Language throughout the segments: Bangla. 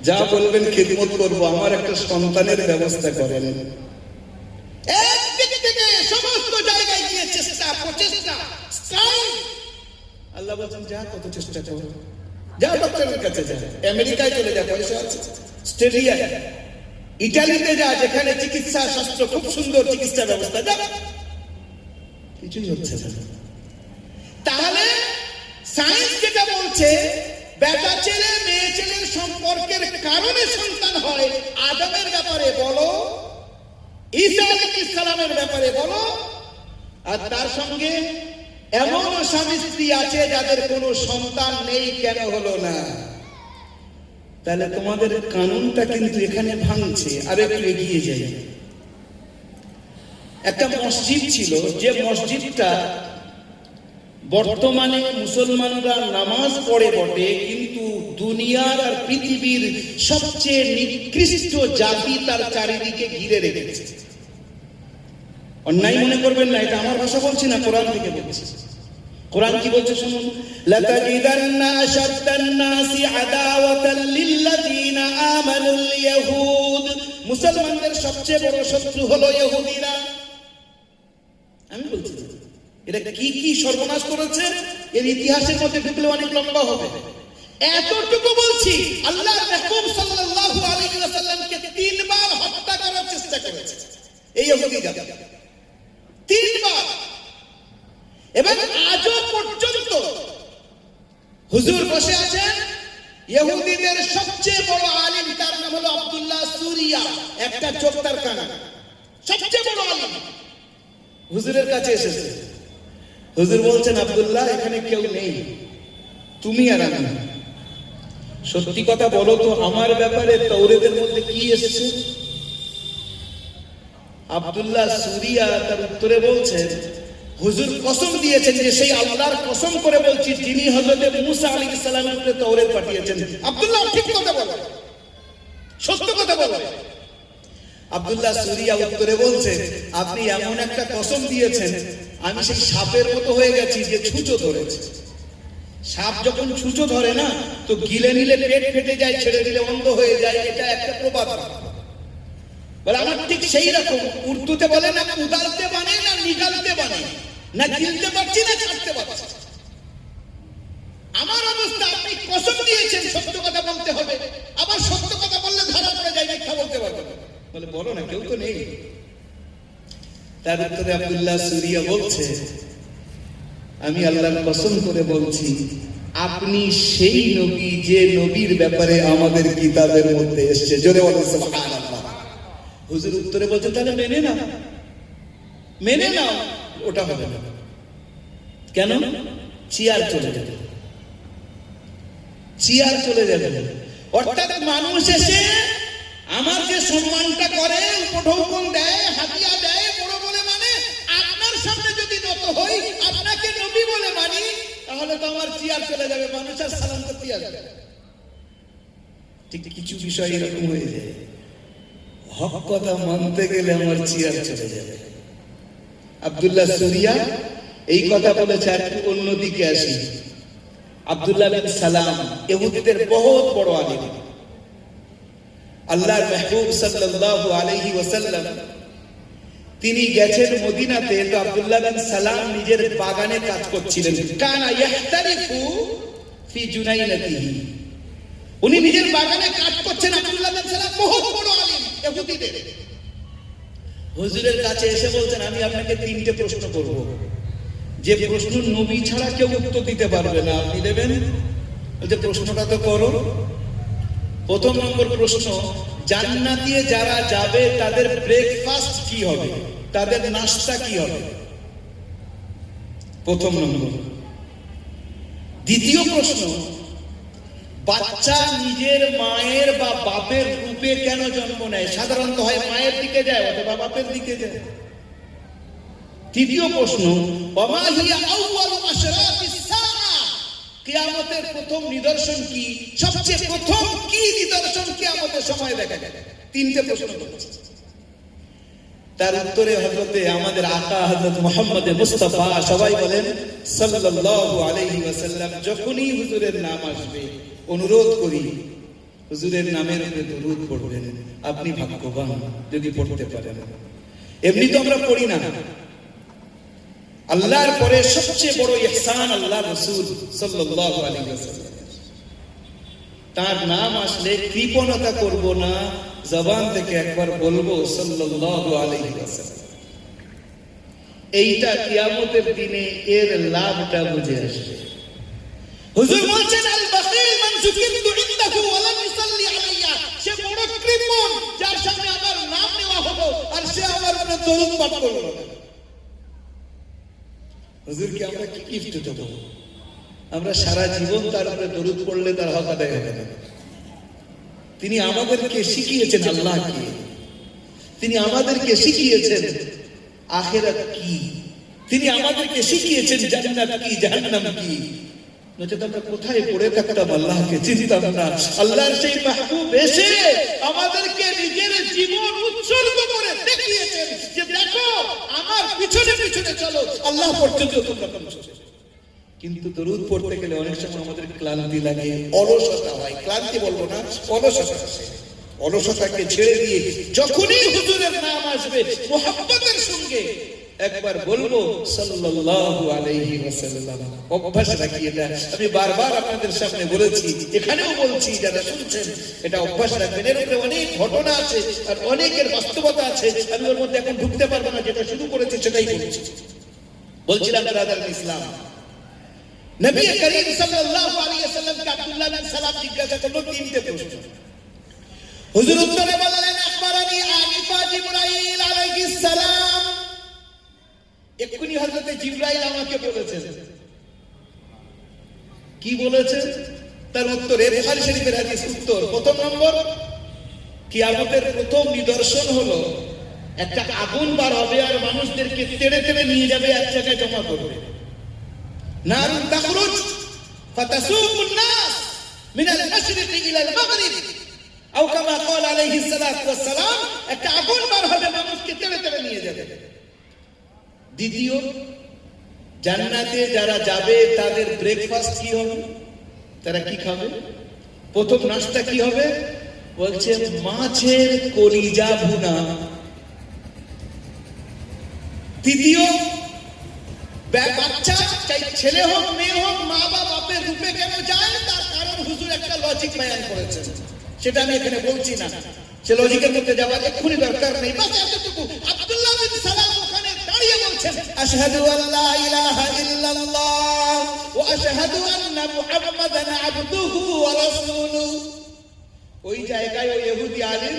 যা বলবেন খিদমত করব, আমার একটা সন্তানের ব্যবস্থা করেন। একদিক থেকে সমস্ত জায়গায় গিয়ে চেষ্টা প্রচেষ্টা আল্লাহ বলছেন যা কত চেষ্টা করো, যা ডক্টরের কাছে যা, আমেরিকায় চলে যা, পয়সা আছে, অস্ট্রেলিয়া, ইটালিতে যা, যেখানে চিকিৎসা শাস্ত্র খুব সুন্দর চিকিৎসা ব্যবস্থা, যা, কিছুই হচ্ছে না। তাহলে সায়েন্স যেটা বলছে বেটা ছেলে মেয়ে ছেলের সম্পর্কের কারণে সন্তান হয়, আদমের ব্যাপারে বলো, ঈসা আলাইহিস সালামের ব্যাপারে বলো, আর তার সঙ্গে এমন স্বামী স্ত্রী আছে যাদের কোনো সন্তান নেই, কেন হলো না? তাহলে তোমাদের কানুনটা কিন্তু এখানে ভাঙছে। আর একটু এগিয়ে যাই, একটা মসজিদ ছিল, যে মসজিদটা বর্তমানে মুসলমানরা নামাজ পড়ে বটে, কিন্তু দুনিয়ার আর পৃথিবীর সবচেয়ে নিকৃষ্ট জাতি তার চারিদিকে ঘিরে রেখেছে। অন্যায় মনে করবেন না, এটা আমার ভাষা বলছি না, কোরআন থেকে বলছি। কোরআন কি বলছে শুনুন, লাতাজিদান্না আশাদ্দান নাসি আদাওয়াতাল লিল্লাযিনা আমানুল ইয়াহুদ, মুসলমানদের সবচেয়ে বড় শত্রু হলো ইহুদিরা। আমি বলছি এটা কি কি সর্বনাশ করেছে, এর ইতিহাসের মধ্যে ঢুকলে অনেক লম্বা হবে। এতটুকু বলছি, আল্লাহ রাসূল সাল্লাল্লাহু আলাইহি ওয়াসাল্লামকে 3 বার হত্যা করার চেষ্টা করেছে এই ইহুদি জাতি, 3 বার। এবং আজও পর্যন্ত হুজুর বসে আছেন, ইহুদিদের সবচেয়ে বড় আলিম, তার নাম হলো আব্দুল্লাহ সুরিয়া, একটা চোখ তার কানা, সবচেয়ে বড় আলিম, হুজুরের কাছে এসেছে। হুজুর বলছেন, আব্দুল্লাহ এখানে কেউ নেই, তুমি আর আমি, সত্যি কথা বলো তো আমার ব্যাপারে তাওরাতের মধ্যে কি এসেছে? আব্দুল্লাহ সুরিয়া তার উত্তরে বলছেন, হুজুর কসম দিয়েছেন যে সেই আল্লাহর কসম করে বলছি যিনি হযরত মুসা আলাইহিস সালামের উপরে তাওরাত পাঠিয়েছেন। আব্দুল্লাহ ঠিক কথা বলে, সত্য কথা বলে। আব্দুল্লাহ সুরিয়া উত্তরে বলছেন, আপনি এমন একটা কসম দিয়েছেন আমি সেই সাপের মতো হয়ে গেছি যে ছুঁচো ধরেছে। সাপ যখন ছুঁচো ধরে না, তো গিলে নিলে পেট ফেটে যায়, ছেড়ে দিলে অন্ধ হয়ে যায়, এটা একটা প্রবাদ। বলে আমার ঠিক সেই রকম, উর্দুতে বলে না উদালতে বানে না নিগালতে বানে, না গিলতে পারছি না ছাড়তে পারছি। আমার অবস্থা, আপনি কসম দিয়েছেন সত্য কথা বলতে হবে, আবার সত্য কথা বললে ধরা পড়ে যায়, মিথ্যা বলতে পারবে না। বলে বলো না, কেউ তো নেই। তার উত্তরে আব্দুল্লাহ সুরিয়া বলছে, আমি আল্লাহর কসম করে বলছি আপনি সেই নবী যে নবীর ব্যাপারে আমাদের কিতাবের মধ্যে এসেছে। জোরে বলেন সুবহানাল্লাহ। হুজুর উত্তরে বলছে, তাহলে মেনে নাও, মেনে নাও। ওটা হবে না। কেন? চেয়ার চলে যাবে, চেয়ার চলে যাবে। অর্থাৎ মানুষ এসে আমার যে সম্মানটা করে, উপঢৌকন দেয়, হাতিয়া দেয়, বড় বলে মানে, আপনার সামনে যদি নত হই, আপনাকে নবী বলে মানি, তাহলে তো আমার চেয়ার চলে যাবে, মানুষ আর সালাম করতে আসবে। ঠিক কিছু বিষয় এরকম হয়ে যায়, হক কথা মানতে গেলে আমার চেয়ার চলে যাবে। আব্দুল্লাহ সুরিয়া এই কথা বলেছে। আর একটু অন্যদিকে আসি, আব্দুল্লাহ বিন সালাম ইহুদিদের বহুত বড় আলিম, আল্লাহর মাহবুব সাল্লাল্লাহু আলাইহি ওয়াসাল্লাম তিনি গেছেন মদিনাতে। তো আব্দুল্লাহ বিন সালাম নিজের বাগানে কাজ করছিলেন, কানা ইয়াহতারিফু ফি জুনাইনাতিহি, উনি নিজের বাগানে কাজ করছেন। আব্দুল্লাহ বিন সালাম বহুত বড় আলিম ইহুদিদের। হুজুরের কাছে এসে বলছেন, আমি আপনাকে 3টে প্রশ্ন করব, যে প্রশ্ন নবী ছাড়া কেউ উত্তর দিতে পারবে না, আপনি দেবেন। বলছে প্রশ্নটা তো করো। প্রথম নম্বর প্রশ্ন, জান্নাতে যারা যাবে তাদের ব্রেকফাস্ট কি হবে, তাদের নাস্তা কি হবে? প্রথম নম্বর। দ্বিতীয় প্রশ্ন, বাচ্চা নিজের মায়ের বা বাপের রূপে কেন জন্ম নেয়? সাধারণত হয় মায়ের দিকে যায় অথবা বাপের দিকে যায়। তৃতীয় প্রশ্ন, ওমা হিয়া আউয়ালু আশরাতিস সাআ, কিয়ামতের প্রথম নিদর্শন কি? সবচেয়ে প্রথম কি নিদর্শন কিয়ামতের সময় দেখা যাবে? 3টে প্রশ্ন করেছে। তার উত্তরে হযরতে আমাদের আকা হযরত মুহাম্মদ মুস্তাফা, সবাই বলেন সাল্লাল্লাহু আলাইহি ওয়াসাল্লাম, যখনই হুজুরের নাম আসবে অনুরোধ করি হুজুরের নামের উপরে দরুদ পড়বেন, আপনি ভাগ্যবান যদি পড়তে পারেন। এমনি তো আমরা পড়ি না। আল্লাহর পরে সবচেয়ে বড় ইহসান আল্লাহ রাসূল সাল্লাল্লাহু আলাইহি ওয়াসাল্লাম। তার নাম আসলে কৃপণতা করব না, জবান থেকে একবার বলবো সাল্লাল্লাহু আলাইহি ওয়াসাল্লাম। এইটা কিয়ামতের দিনে এর লাভটা বুঝে আসবে। হুজুর বলছেন আল বাখিল মান যুকিরতু ইনদাহু ওয়া লাম ইসাল্লি আলাইয়া, সে বড় কৃপণ যার সামনে আমার নাম নেওয়া হলো আর সে আমার উপরে দরুদ পাঠ করলো না। হুজুরকে আমরা কি গিফট দেব? আমরা সারা জীবন তার উপরে দরুদ পড়লে তার হক আদায় হবে না। তিনি আমাদেরকে শিখিয়েছেন আল্লাহকে, তিনি আমাদেরকে শিখিয়েছেন আখিরাত কি, তিনি আমাদেরকে শিখিয়েছেন জান্নাত কি জাহান্নাম কি। নচেত আমরা কোথায় পড়ে থাকতাম, আল্লাহকে চিনতাম না। আল্লাহর সেই মাহবুব এসে আমাদেরকে নিজের জীবন উৎসর্গ করে দেখিয়েছেন যে দেখো আমার পিছনে পিছনে চলো, আল্লাহ পর্যন্ত তোমরা পৌঁছো। কিন্তু দরুদ পড়তে গেলে অনেক সময় আমাদের ক্লান্তি লাগে, অলসতা হয়। ক্লান্তি বলবো না, অলসতা আসে। অলসতাকে ছেড়ে দিয়ে যখনই হুজুরের নাম আসবে মুহাব্বতের সঙ্গে একবার বলবো সাল্লাল্লাহু আলাইহি ওয়াসাল্লাম। অভ্যাস রাখি এটা। আমি বারবার আপনাদের সামনে বলেছি, এখানেও বলছি, যারা শুনছেন এটা অভ্যাস রাখবেন। এর উপরে অনেক ঘটনা আছে আর অনেকের বাস্তবতা আছে, আমি ওর মধ্যে এখন ঢুকতে পারবো না। যেটা শুরু করেছি সেটাই বলছি। বলছিলাম ব্রাদার ইসলাম, নবী করিম সাল্লাল্লাহু আলাইহি ওয়াসাল্লাম কে আব্দুল্লাহ বিন সালাম জিজ্ঞাসা করলো তিনটে প্রশ্ন। হুজুর উত্তরে বললেন আকবরানি আনিফা জিবরাইল আলাইহিস সালাম। এক্ষুনি হযরত জিবরাইল আমাকে বলেছেন। কি বলেছেন? তার উত্তরে বুখারী শরীফের হাদিস উত্তর। প্রথম নম্বর, কিয়ামতের প্রথম নিদর্শন হলো একটা আগুন বার হবে আর মানুষদেরকে তেড়ে তেড়ে নিয়ে যাবে, এক জায়গায় জমা করবে। নারুন তাখরুজ ফাতাসুকুন নাস মিনাল মাশরিকি ইলাল মাগরিব, আও কামা ক্বাল আলাইহিস সালাতু ওয়াস সালাম। একটা আগুন বার হবে, মানুষকে তেড়ে তেড়ে নিয়ে যাবে। দ্বিতীয়, জান্নাতে যারা যাবে তাদের ব্রেকফাস্ট কি হবে, তারা কি খাবে? প্রথম নাস্তা কি হবে? বলছে মাছের কলিজা ভুনা। তৃতীয়, বাচ্চা চাই ছেলে হোক মেয়ে হোক, মা বা বাপের রূপে কেন যায় তার কারণ হুজুর একটা লজিক বয়ান করেছেন, সেটা আমি এখানে বলছি না। সে লজিকের মধ্যে যাওয়ার এক্ষুনি দরকার নেই। বাস এতটুকু, আব্দুল্লাহ বিন সালাম ওখানে দাঁড়িয়ে বলছেন আশহাদু আল্লা ইলাহা ইল্লাল্লাহ ওয়া আশহাদু আন্না মুহাম্মাদান আবদুহু ওয়া রাসূলুহু। ওই জায়গায় ওই ইহুদি আলিম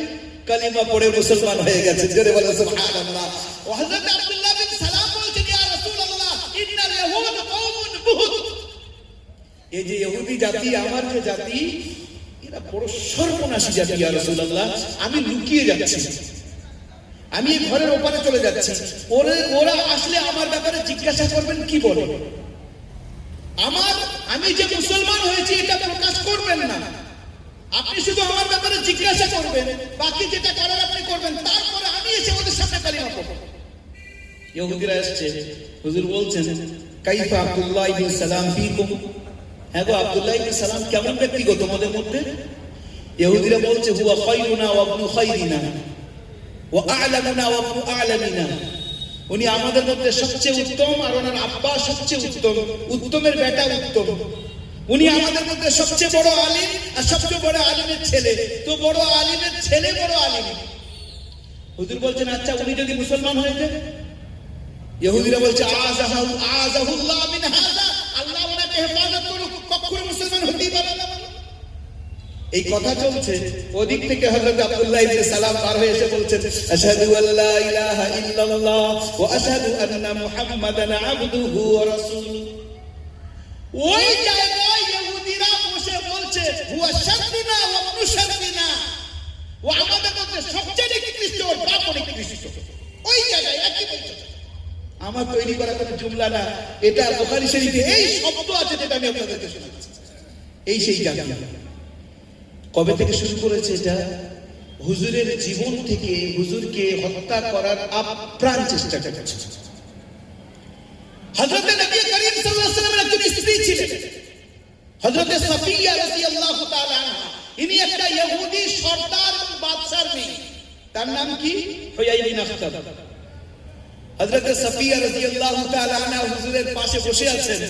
কালিমা পড়ে মুসলমান হয়ে গেছে। জোরে বলো সুবহানাল্লাহ। ওয়া হযরত আব্দুল্লাহ বিন সালাম বলছেন ইয়া রাসূলুল্লাহ ইন্নাল ইয়াহুদ কওমুন বুহুত। এই যে ইহুদি জাতি, আমার যে জাতি, এরা বড় সর্বনাশী জাতি ইয়া রাসূলুল্লাহ। আমি লুকিয়ে যাচ্ছি, আমি ঘরের ওপারে চলে যাচ্ছি, ওরা আসলে আমার ব্যাপারে জিজ্ঞাসা করবেন কি বলে। আমি যে মুসলমান হয়েছি এটা প্রকাশ করবেন না, আপনি শুধু আমার ব্যাপারে জিজ্ঞাসা করবেন, বাকি যেটা করার আপনি করবেন, তারপরে আমি এসে ওদের সামনে কালিমা পড়ব। ইহুদিরা আসছে, হুজুর বলছেন কাইফা আব্দুল্লাহ ইবনে সালাম ফিকুম। হ্যাঁ গো, আব্দুল্লাহ ইবনে সালাম কেমন ব্যক্তি গো তোমাদের মধ্যে? ইহুদিরা বলছে হুয়া খায়রুনা ওয়া ইবনু খায়রিনা ওয়া আ'লামুনা ওয়া ইবনু আ'লামিনা। উনি আমাদের মধ্যে সবচেয়ে উত্তম আর ওনার আব্বা সবচেয়ে উত্তম, উত্তমের বেটা উত্তম। উনি আমাদের মধ্যে সবচেয়ে বড় আলিম আর সবচেয়ে বড় আলিমের ছেলে, তো বড় আলিমের ছেলে বড় আলিম। হুজুর বলছেন আচ্ছা উনি যদি মুসলমান হয়ে যায়? ইহুদিরা বলছে আযাহুল্লাহ মিন হাযা, আল্লাহ ওনাকে হেফাজত করুক, কখনো মুসলমান হতেই পারে না। এই কথা চলছে, ওদিক থেকে হযরত আব্দুল্লাহ ইবনে সালাম পার হয়ে এসে বলছেন আশহাদু আল্লা ইলাহা ইল্লাল্লাহ ওয়া আশহাদু আন্না মুহাম্মাদান আবদুহু ওয়া রাসূলুহু। ওই জায়গায় ইহুদিরা বসে বলছে হুয়া শাররুনা ওয়া ইবনু শাররিনা, ও আমাদের মধ্যে সবচেয়ে নিকৃষ্ট, ওর বাপ নিকৃষ্ট। ওই জায়গায় একই বলছে। আমার তৈরি করা কোনো জুমলা না, এটা বুখারী শরীফে এই শব্দ আছে যেটা আমি আপনাদেরকে শোনাচ্ছি। এই সেই জায়গা। কবে থেকে শুরু করেছে এটা? হুজুরের জীবন থেকে হুজুরকে হত্যা করার আপ্রাণ চেষ্টা করেছে। হযরত নবী করিম সাল্লাল্লাহু আলাইহি ওয়াসাল্লামের একজন স্ত্রী ছিলেন, হযরত সাফিয়া রাদিয়াল্লাহু তাআলা আনহা। ইনি একটা ইহুদি সর্দার এবং বাদশার মেয়ে। তার নাম কি? হুয়াই বিন আখতাব। হযরত সাফিয়া রাদিয়াল্লাহু তাআলা আনহা হুজুরের পাশে বসে আছেন,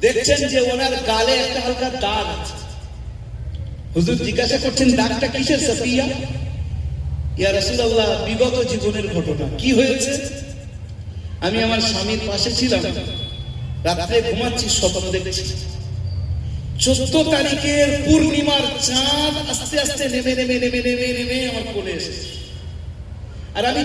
দেখছেন যে ওনার গালে একটা হালকা দাগ আছে। হুজুর জিজ্ঞাসা করছেন, দাগটা কিসের সাফিয়া? ইয়া রাসূলুল্লাহ, বিগত জীবনের ঘটনা। কি হয়েছে? আমি আমার স্বামীর পাশে ছিলাম, রাত্রে ঘুমাচ্ছি, স্বপ্ন দেখছি 14 তারিখের পূর্ণিমার চাঁদ আস্তে আস্তে নেমে নেমে নেমে নেমে নেমে আমার কোলে এসেছে, আর আমি